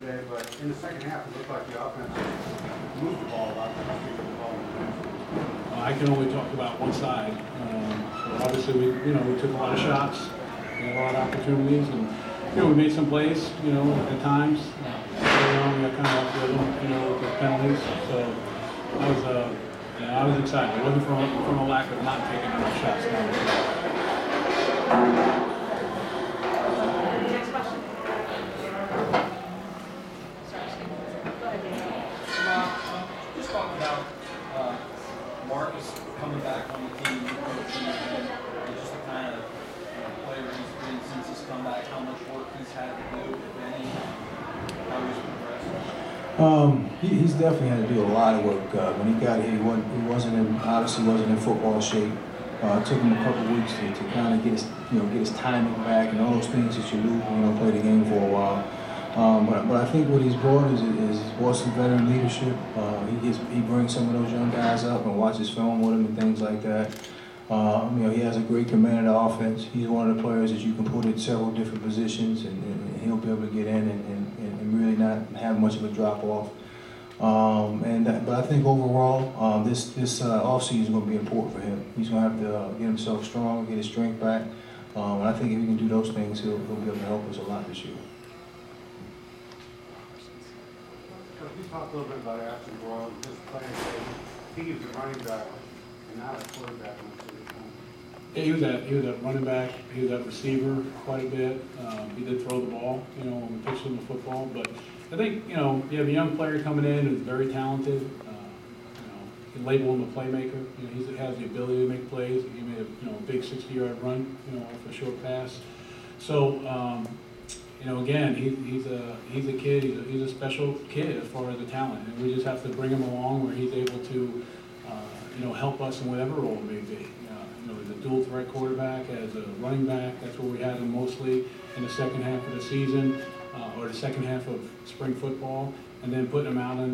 But in the second half, it looked like the offense moved the ball a lot. I can only talk about one side. So obviously, we took a lot of shots, we had a lot of opportunities, and we made some plays. At times, early on, we got kind of off rhythm, with the penalties. So I was excited. It wasn't from a lack of not taking enough shots. Next question. Just talk about Marcus coming back on the team, coaching, and just the kind of player he's been since his comeback, how much work he's had to do, if any, how he's progressed. He's definitely had to do a lot of work. When he got here, he obviously wasn't in football shape. It took him a couple of weeks to kind of get his timing back and all those things that you lose when you play the game for a while. But I think what he's brought is he's brought some veteran leadership. He brings some of those young guys up and watches film with them and things like that. He has a great command of the offense. He's one of the players that you can put in several different positions and he'll be able to get in and really not have much of a drop off. But I think overall, this offseason is going to be important for him. He's going to have to get himself strong, get his strength back. And I think if he can do those things, he'll be able to help us a lot this year. Could you talk a little bit about Ashton Royal, just playing? I think he was a running back and not a quarterback. Yeah, he was at running back. He was at receiver quite a bit. He did throw the ball, when we pitched him the football. But I think, you have a young player coming in who's very talented. You can label him a playmaker. He has the ability to make plays. He made a big 60-yard run, off a short pass. So, again, he's a kid. He's a special kid as far as the talent, and we just have to bring him along where he's able to, help us in whatever role it may be. As a dual threat quarterback, as a running back, that's where we had him mostly in the second half of the season, or the second half of spring football, and then putting him out on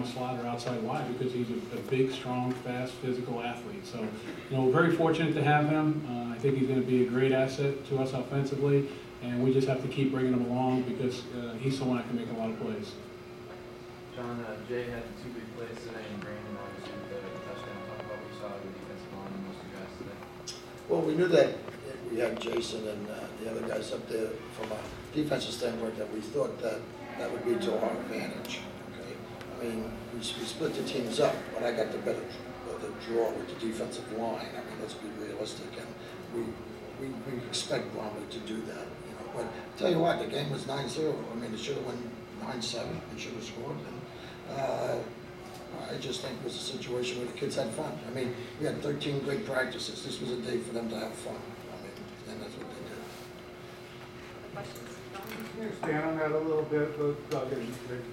a slot or outside wide because he's a big, strong, fast, physical athlete. So, we're very fortunate to have him. I think he's going to be a great asset to us offensively, and we just have to keep bringing him along because he's someone that can make a lot of plays. John, Jay had 2 big plays today, and Brandon obviously with the touchdown. Talk about what you saw with the defensive line and most of you guys today. Well, we knew that we had Jason and the other guys up there from a defensive standpoint that we thought that would be to our advantage. Okay, I mean we split the teams up, but I got the draw with the defensive line. I mean, let's be realistic, and we expect Bromley to do that. But I'll tell you what, the game was 9-0. I mean, it should have went 9-7. It should have scored. And I just think it was a situation where the kids had fun. I mean, we had 13 great practices. This was a day for them to have fun. I mean, and that's what they did. Questions? Can you expand on that a little bit, Doug and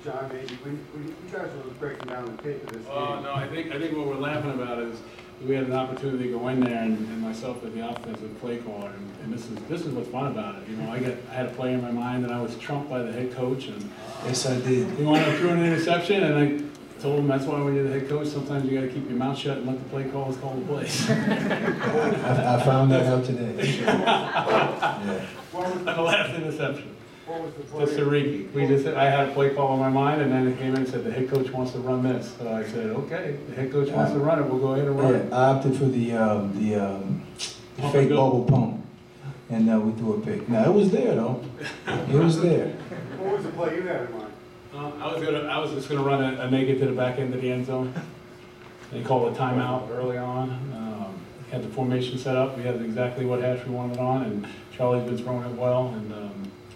John? Maybe when you guys were breaking down the tape of this game. No, I think what we're laughing about is we had an opportunity to go in there and myself as the offensive play caller, and this is what's fun about it. I had a play in my mind and I was trumped by the head coach, and Yes, I did. he wanted to throw an interception, and I told him that's why when you're the head coach, sometimes you got to keep your mouth shut and let the play callers call the plays. I found that out today. Yeah. On the last interception. What was the play? To Syracuse. I had a play call in my mind, and then it came in and said the head coach wants to run this. So I said, okay, the head coach wants to run it. We'll go ahead and run it. I opted for the fake bubble pump, and we threw a pick. Now it was there though. It was there. What was the play you had in mind? I was just gonna run a naked to the back end of the end zone. They called a timeout early on. Had the formation set up. We had exactly what hash we wanted on, and Charlie's been throwing it well.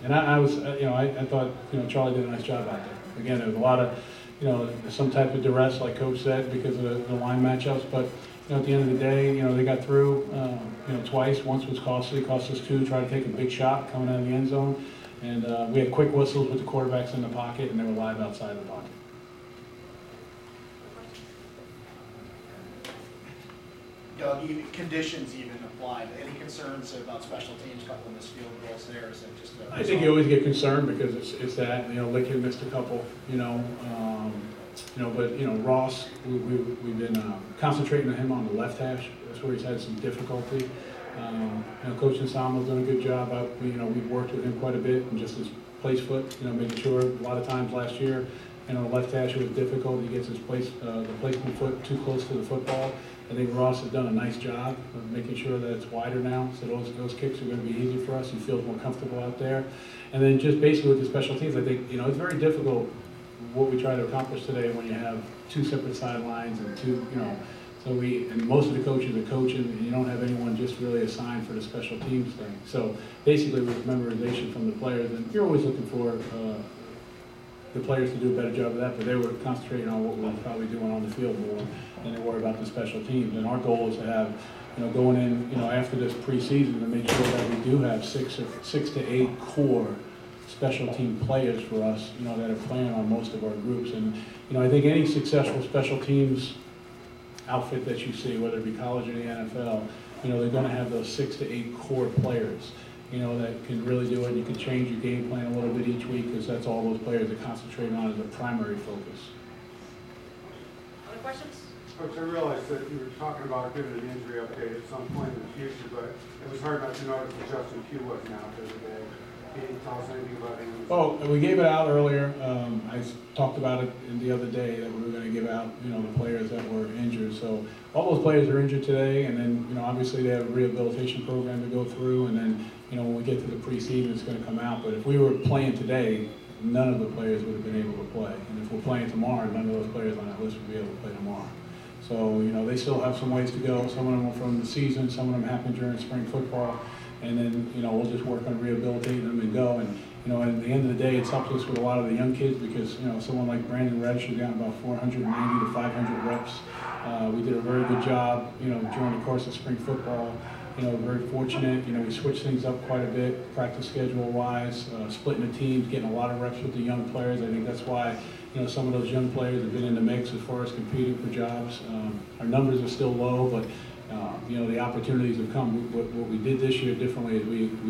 And I thought Charlie did a nice job out there. Again, there was a lot of some type of duress, like Coach said, because of the line matchups. But at the end of the day, they got through twice. Once was costly, cost us 2. Tried to take a big shot coming out of the end zone, and we had quick whistles with the quarterbacks in the pocket, and they were live outside the pocket. Doug, conditions even applied. Any concerns about special teams, couple of missed field goals there? Is it just I think you always get concerned because it's that, Lickett missed a couple, but Ross, we've been concentrating on him on the left hash. That's where he's had some difficulty. Coach Anselmo's done a good job. We've worked with him quite a bit, and just his place foot, making sure, a lot of times last year, left hash was difficult, he gets his the placement foot too close to the football. I think Ross has done a nice job of making sure that it's wider now, so those kicks are going to be easy for us. He feels more comfortable out there. And then just basically with the special teams, I think, it's very difficult what we try to accomplish today when you have two separate sidelines and and most of the coaches are coaching, and you don't have anyone just really assigned for the special teams thing. So basically with memorization from the players, and you're always looking for the players to do a better job of that, but they were concentrating on what we're probably doing on the field more than they were about the special teams. And our goal is to have, going in, after this preseason, to make sure that we do have six to eight core special team players for us, that are playing on most of our groups. And, I think any successful special teams outfit that you see, whether it be college or the NFL, they're going to have those 6 to 8 core players, that can really do it. You can change your game plan a little bit each week because that's all those players that concentrate on as a primary focus. Other questions? Coach, I realized that you were talking about giving an injury update at some point in the future, but it was hard not to notice that Justin Pugh wasn't out the other day. Can you tell us anything about him? Oh, we gave it out earlier. I talked about it the other day that we were going to give out, the players that were injured. So all those players are injured today, and then, obviously they have a rehabilitation program to go through, and then, when we get to the preseason, it's going to come out. But if we were playing today, none of the players would have been able to play. And if we're playing tomorrow, none of those players on that list would be able to play tomorrow. So, they still have some ways to go. Some of them are from the season, some of them happen during spring football. And then, we'll just work on rehabilitating them and go. And, at the end of the day, it's helped us with a lot of the young kids because, someone like Brandon Reddish has gotten about 490 to 500 reps. We did a very good job, during the course of spring football. Very fortunate. We switched things up quite a bit, practice schedule-wise, splitting the teams, getting a lot of reps with the young players. I think that's why, some of those young players have been in the mix as far as competing for jobs. Our numbers are still low, but the opportunities have come. What we did this year differently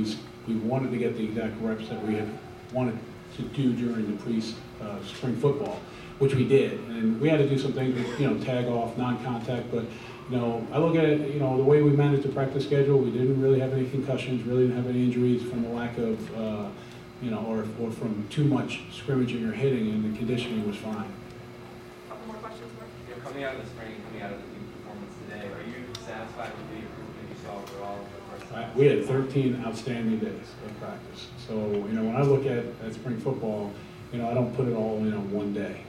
is we wanted to get the exact reps that we had wanted to do during the spring football, which we did. And we had to do some things, tag off, non-contact, but I look at it, the way we managed the practice schedule, we didn't really have any concussions, really didn't have any injuries from the lack of, or from too much scrimmaging or hitting, and the conditioning was fine. Couple more questions, Mark? Coming out of the spring, coming out of the team performance today, are you satisfied with the improvement you saw overall the first time? We had 13 outstanding days of practice. So, when I look at spring football, I don't put it all in one day,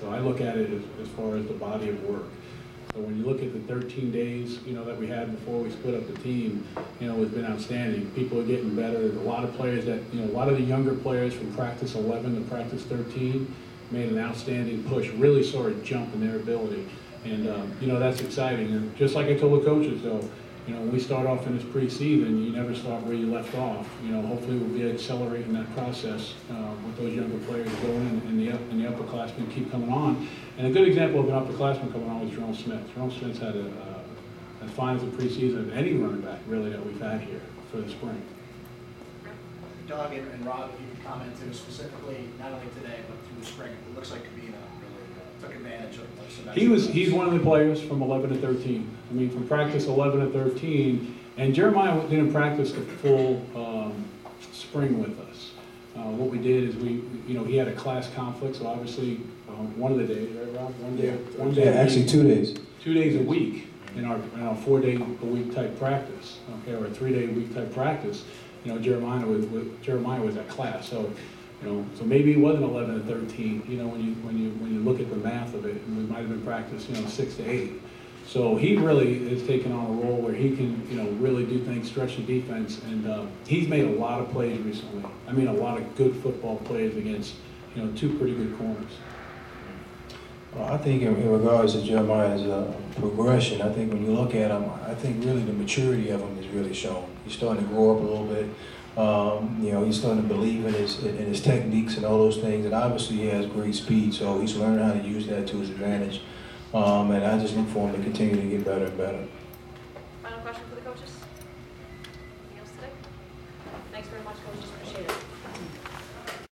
So I look at it as far as the body of work. So when you look at the 13 days, that we had before we split up the team, it's been outstanding. People are getting better. There's a lot of players that, a lot of the younger players from practice 11 to practice 13 made an outstanding push, really saw a jump in their ability. And, that's exciting. And just like I told the coaches, though, when we start off in this preseason, you never start where you left off. Hopefully we'll be accelerating that process with those younger players going and the upperclassmen keep coming on. And a good example of an upperclassman coming on was Jerome Smith. Jerome Smith's had as fine as a preseason of any running back, really, that we've had here for the spring. Doug and Rob, if you could comment too, specifically, not only today, but through the spring, it looks like Kavina really took advantage of some He's one of the players from 11 to 13. I mean, from practice 11 to 13, and Jeremiah didn't practice the full spring with us. What we did is he had a class conflict, so obviously one of the days, right, Rob? One day. Yeah, actually 2 days. 2 days a week in our 4-day-a-week type practice, okay, or a 3-day-a-week type practice. Jeremiah was at class, so so maybe it wasn't 11 to 13. When you look at the math of it, and we might have been practiced 6 to 8. So he really has taken on a role where he can really do things, stretch the defense, and he's made a lot of plays recently. I mean, a lot of good football plays against two pretty good corners. Well, I think in regards to Jeremiah's progression, I think when you look at him, I think really the maturity of him is really shown. He's starting to grow up a little bit. He's starting to believe in his techniques and all those things, and obviously he has great speed, so he's learning how to use that to his advantage. And I just look for him to continue to get better and better. Final question for the coaches? Anything else today? Thanks very much, coaches. Appreciate it.